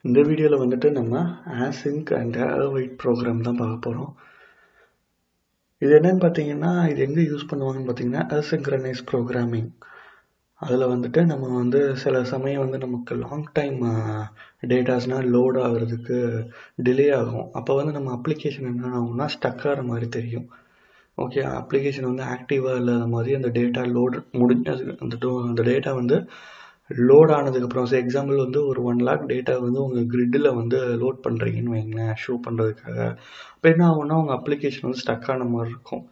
இந்த வீடியோவில் வந்துட்டு நம்ம async அண்ட் await ப்ரோக்ராம் தான் பார்க்க போகிறோம். இது என்னன்னு பார்த்தீங்கன்னா, இது எங்கே யூஸ் பண்ணுவாங்கன்னு பார்த்தீங்கன்னா asynchronous ப்ரோக்ராமிங். அதில் வந்துட்டு நம்ம வந்து சில சமயம் வந்து நமக்கு லாங் டைம் டேட்டாஸ்னால் லோட் ஆகிறதுக்கு டிலே ஆகும். அப்போ வந்து நம்ம அப்ளிகேஷன் என்ன ஆகும்னா ஸ்டக் ஆகிற மாதிரி தெரியும். ஓகே, அப்ளிகேஷன் வந்து ஆக்டிவாக இல்லாத மாதிரி அந்த டேட்டா லோடு முடிஞ்சது அந்த டேட்டா வந்து லோட் ஆனதுக்கப்புறம் எக்ஸாம்பிள் வந்து ஒரு 1 lakh டேட்டா வந்து உங்கள் கிரிட்டில் வந்து லோட் பண்ணுறீங்கன்னு வைங்களேன், ஷோ பண்ணுறதுக்காக. அப்போ என்ன ஆகும்னா உங்கள் அப்ளிகேஷன் வந்து ஸ்டக் ஆன மாதிரி இருக்கும்.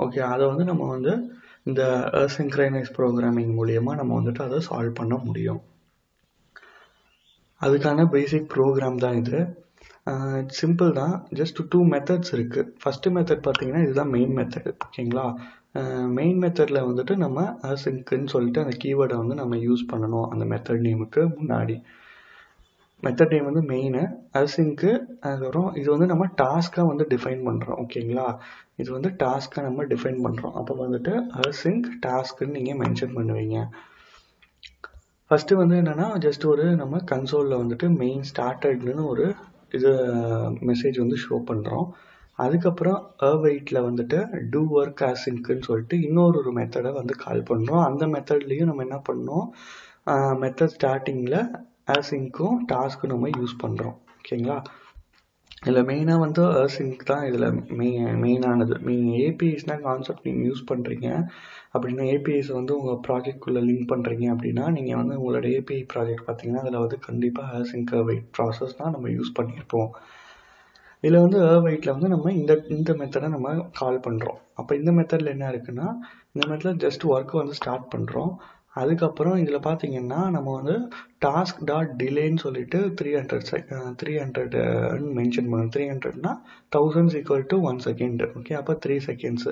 ஓகே, அதை வந்து நம்ம வந்து இந்த asynchronous ப்ரோக்ராமிங் மூலியமாக நம்ம வந்துட்டு அதை சால்வ் பண்ண முடியும். அதுக்கான பேசிக் ப்ரோக்ராம் தான் இது. சிம்பிள் தான். ஜஸ்ட் 2 மெத்தட்ஸ் இருக்குது. ஃபஸ்ட்டு மெத்தட் பார்த்தீங்கன்னா இதுதான் மெயின் மெத்தடு. ஓகேங்களா, மெயின் மெத்தடில் வந்துட்டு நம்ம async-ன்னு சொல்லிட்டு அந்த கீவேர்டை வந்து நம்ம யூஸ் பண்ணணும் அந்த மெத்தட் நேமுக்கு முன்னாடி. மெத்தட் நேம் வந்து மெயினு, async. அதுக்கப்புறம் இது வந்து நம்ம டாஸ்க்காக வந்து டிஃபைன் பண்ணுறோம். ஓகேங்களா, இது வந்து டாஸ்க்காக நம்ம டிஃபைன் பண்ணுறோம். அப்போ வந்துட்டு async டாஸ்க்குன்னு நீங்கள் மென்ஷன் பண்ணுவீங்க. ஃபஸ்ட்டு வந்து என்னென்னா ஜஸ்ட் ஒரு நம்ம கன்சோலில் வந்துட்டு மெயின் ஸ்டார்டட்னு ஒரு இது மெசேஜ் வந்து ஷோ பண்ணுறோம். அதுக்கப்புறம் awaitல வந்துட்டு do work async-ன்னு சொல்லிட்டு இன்னொரு மெத்தடை வந்து கால் பண்ணுறோம். அந்த மெத்தட்லேயும் நம்ம என்ன பண்ணோம், மெத்தட் ஸ்டார்டிங்கில் async-ம் டாஸ்க்கும் நம்ம யூஸ் பண்ணுறோம். ஓகேங்களா, இதில் மெயினாக வந்து async தான் இதில் மெயினானது. நீங்கள் ஏபிஐஸ்னால் கான்செப்ட் நீங்கள் யூஸ் பண்ணுறீங்க அப்படின்னா, ஏபிஐஸ் வந்து உங்கள் ப்ராஜெக்ட்குள்ளே லிங்க் பண்ணுறீங்க அப்படின்னா, நீங்கள் வந்து உங்களோட ஏபிஐ ப்ராஜெக்ட் பார்த்தீங்கன்னா அதில் வந்து கண்டிப்பாக async await ப்ராசஸ் தான் நம்ம யூஸ் பண்ணியிருப்போம். இதில் வந்து awaitல வந்து நம்ம இந்த மெத்தடை நம்ம கால் பண்ணுறோம். அப்போ இந்த மெத்தடில் என்ன இருக்குன்னா, இந்த மெத்தடில் ஜஸ்ட் ஒர்க்கை வந்து ஸ்டார்ட் பண்ணுறோம். அதுக்கப்புறம் இதில் பார்த்தீங்கன்னா நம்ம வந்து டாஸ்க் டாட் டிலேன்னு சொல்லிட்டு 300 மென்ஷன் பண்ணணும். 300னா 1000 ஈக்குவல் டு 1 செகண்ட். ஓகே, அப்போ 3 செகண்ட்ஸு.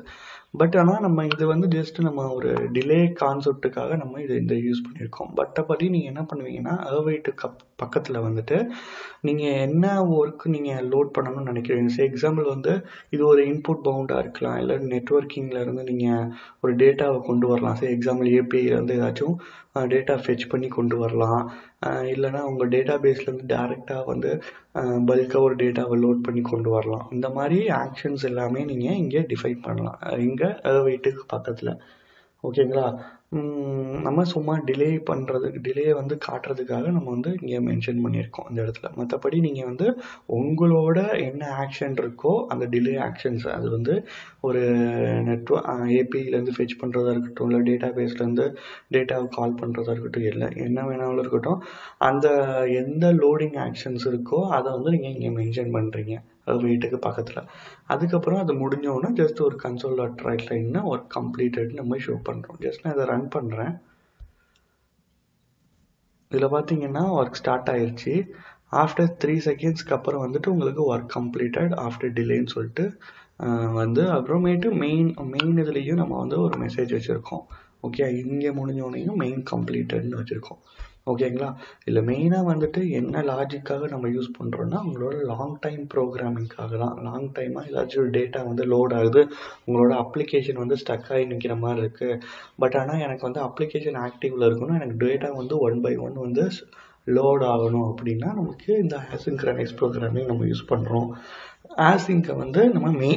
பட் ஆனால் நம்ம இது வந்து ஜஸ்ட் நம்ம ஒரு டிலே கான்செப்டுக்காக நம்ம இதை யூஸ் பண்ணியிருக்கோம். பட்டபடி நீங்கள் என்ன பண்ணுவீங்கன்னா awaitக்கு பக்கத்தில் வந்துட்டு நீங்கள் என்ன ஒர்க் நீங்கள் லோட் பண்ணணும்னு நினைக்கிறீங்க. எக்ஸாம்பிள் வந்து இது ஒரு இன்புட் பவுண்டாக இருக்கலாம், இல்லை நெட்வொர்க்கிங்கில் இருந்து நீங்கள் ஒரு டேட்டாவை கொண்டு வரலாம். எக்ஸாம்பிள் ஏபிஐலேருந்து ஏதாச்சும் டேட்டா ஃபெச் பண்ணி கொண்டு வரலாம், இல்லைனா உங்கள் டேட்டா பேஸ்லேருந்து டேரெக்டாக வந்து பல்காக ஒரு டேட்டாவை லோட் பண்ணி கொண்டு வரலாம். இந்த மாதிரி ஆக்ஷன்ஸ் எல்லாமே நீங்கள் இங்கே டிஃபைன் பண்ணலாம் இங்கே awaitக்கு பக்கத்தில். ஓகேங்களா, நம்ம சும்மா டிலே வந்து காட்டுறதுக்காக நம்ம வந்து இங்கே மென்ஷன் பண்ணியிருக்கோம் இந்த இடத்துல. மற்றபடி நீங்கள் வந்து உங்களோட என்ன ஆக்ஷன் இருக்கோ அந்த டிலே ஆக்ஷன்ஸ், அது வந்து ஒரு ஏபிஐலேருந்து ஃபெச் பண்ணுறதா இருக்கட்டும், இல்லை டேட்டா பேஸ்லேருந்து டேட்டாவை கால் பண்ணுறதா இருக்கட்டும், இல்லை என்ன வேணாலும் இருக்கட்டும், அந்த எந்த லோடிங் ஆக்ஷன்ஸ் இருக்கோ அதை வந்து நீங்கள் இங்கே மென்ஷன் பண்ணுறீங்க awaitக்கு பக்கத்தில். அதுக்கப்புறம் அது முடிஞ்சோன்னா ஜஸ்ட் ஒரு கன்சோல் டாட் ரைட் லைன்னா ஒர்க் கம்ப்ளீட்டட்னு நம்ம ஷோ பண்ணுறோம். ஜஸ்ட் நான் இதை ரன் பண்ணுறேன். இதில் பார்த்தீங்கன்னா ஒர்க் ஸ்டார்ட் ஆயிடுச்சு. ஆஃப்டர் 3 செகண்ட்ஸ்க்கு அப்புறம் வந்துட்டு உங்களுக்கு ஒர்க் கம்ப்ளீட்டட் ஆஃப்டர் டிலேன்னு சொல்லிட்டு வந்து அப்புறமேட்டு மெயின் இதுலேயும் நம்ம வந்து ஒரு மெசேஜ் வச்சுருக்கோம். ஓகே, இங்கே முடிஞ்சோடனையும் மெயின் கம்ப்ளீட்டட்னு வச்சுருக்கோம். ஓகேங்களா, இல்லை மெயினாக வந்துட்டு என்ன லாஜிக்காக நம்ம யூஸ் பண்ணுறோன்னா உங்களோட லாங் டைம் ப்ரோக்ராமிங்காக தான். லாங் டைமாக ஏதாச்சும் ஒரு டேட்டா வந்து லோட் ஆகுது, உங்களோட அப்ளிகேஷன் வந்து ஸ்டக் ஆகி நிற்கிற மாதிரி இருக்குது. பட் ஆனால் எனக்கு வந்து அப்ளிகேஷன் ஆக்டிவில் இருக்கணும், எனக்கு டேட்டா வந்து 1 by 1 வந்து லோட் ஆகணும் அப்படின்னா நமக்கு இந்த asynchronous ப்ரோக்ராமிங் நம்ம யூஸ் பண்ணுறோம். async-ஐ வந்து நம்ம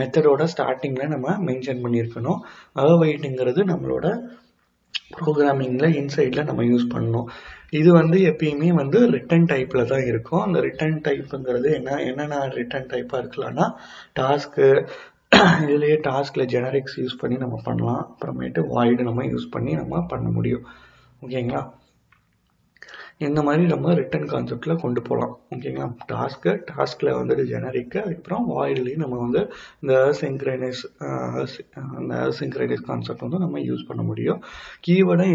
மெத்தடோட ஸ்டார்டிங்கில் நம்ம மென்ஷன் பண்ணியிருக்கணும். awaitங்கிறது நம்மளோட ப்ரோக்ராமிங்கில் இன்சைடில் நம்ம யூஸ் பண்ணணும். இது வந்து எப்பயுமே வந்து ரிட்டன் டைப்பில் தான் இருக்கும். அந்த ரிட்டன் டைப்புங்கிறது என்னென்ன ரிட்டன் டைப்பாக இருக்கலாம்னா டாஸ்க்கு, இதுலேயே டாஸ்கில் ஜெனரிக்ஸ் யூஸ் பண்ணி நம்ம பண்ணலாம். அப்புறமேட்டு void நம்ம யூஸ் பண்ணி நம்ம பண்ண முடியும். ஓகேங்களா, இந்த மாதிரி நம்ம ரிட்டன் கான்செப்டில் கொண்டு போகலாம். ஓகேங்களா, டாஸ்கில் வந்துட்டு ஜெனரிக்கு, அதுக்கப்புறம் வாய்ட்லேயும் நம்ம வந்து இந்த asynchronous கான்செப்ட் வந்து நம்ம யூஸ் பண்ண முடியும். கீவேர்டை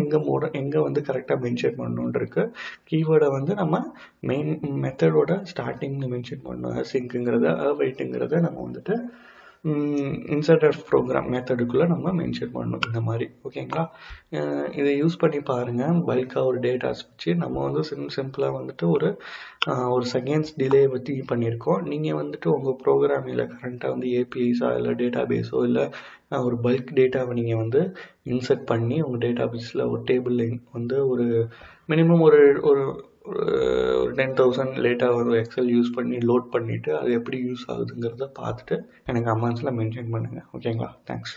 எங்கே வந்து கரெக்டாக மென்ஷன் பண்ணணுன்னு இருக்கு. கீவேர்டை வந்து நம்ம மெயின் மெத்தடோட ஸ்டார்டிங்கில் மென்ஷன் பண்ணணும். async-ங்கிறத awaitங்கிறத நம்ம வந்துட்டு இன்சர்ட் ஆஃப் ப்ரோக்ராம் மெத்தடுக்குள்ளே நம்ம மென்ஷன் பண்ணணும் இந்த மாதிரி. ஓகேங்களா, இதை யூஸ் பண்ணி பாருங்கள். பல்காக ஒரு டேட்டாஸ் வச்சு நம்ம வந்து சிம்பிளாக வந்துட்டு ஒரு செகண்ட்ஸ் டிலே பற்றி பண்ணியிருக்கோம். நீங்கள் வந்துட்டு உங்கள் ப்ரோக்ராமில் கரண்ட்டாக வந்து ஏபிஐஸா இல்லை டேட்டா பேஸோ இல்லை ஒரு பல்க் டேட்டாவை நீங்கள் வந்து இன்சர்ட் பண்ணி உங்கள் டேட்டா பேஸில் ஒரு டேபிள் வந்து ஒரு மினிமம் ஒரு 10,000 லேட்டாக வரும் எக்ஸல் யூஸ் பண்ணி லோட் பண்ணிவிட்டு அது எப்படி யூஸ் ஆகுதுங்கிறத பார்த்துட்டு எனக்கு கமெண்ட்ஸில் மென்ஷன் பண்ணுங்கள். ஓகேங்களா? தேங்க்ஸ்.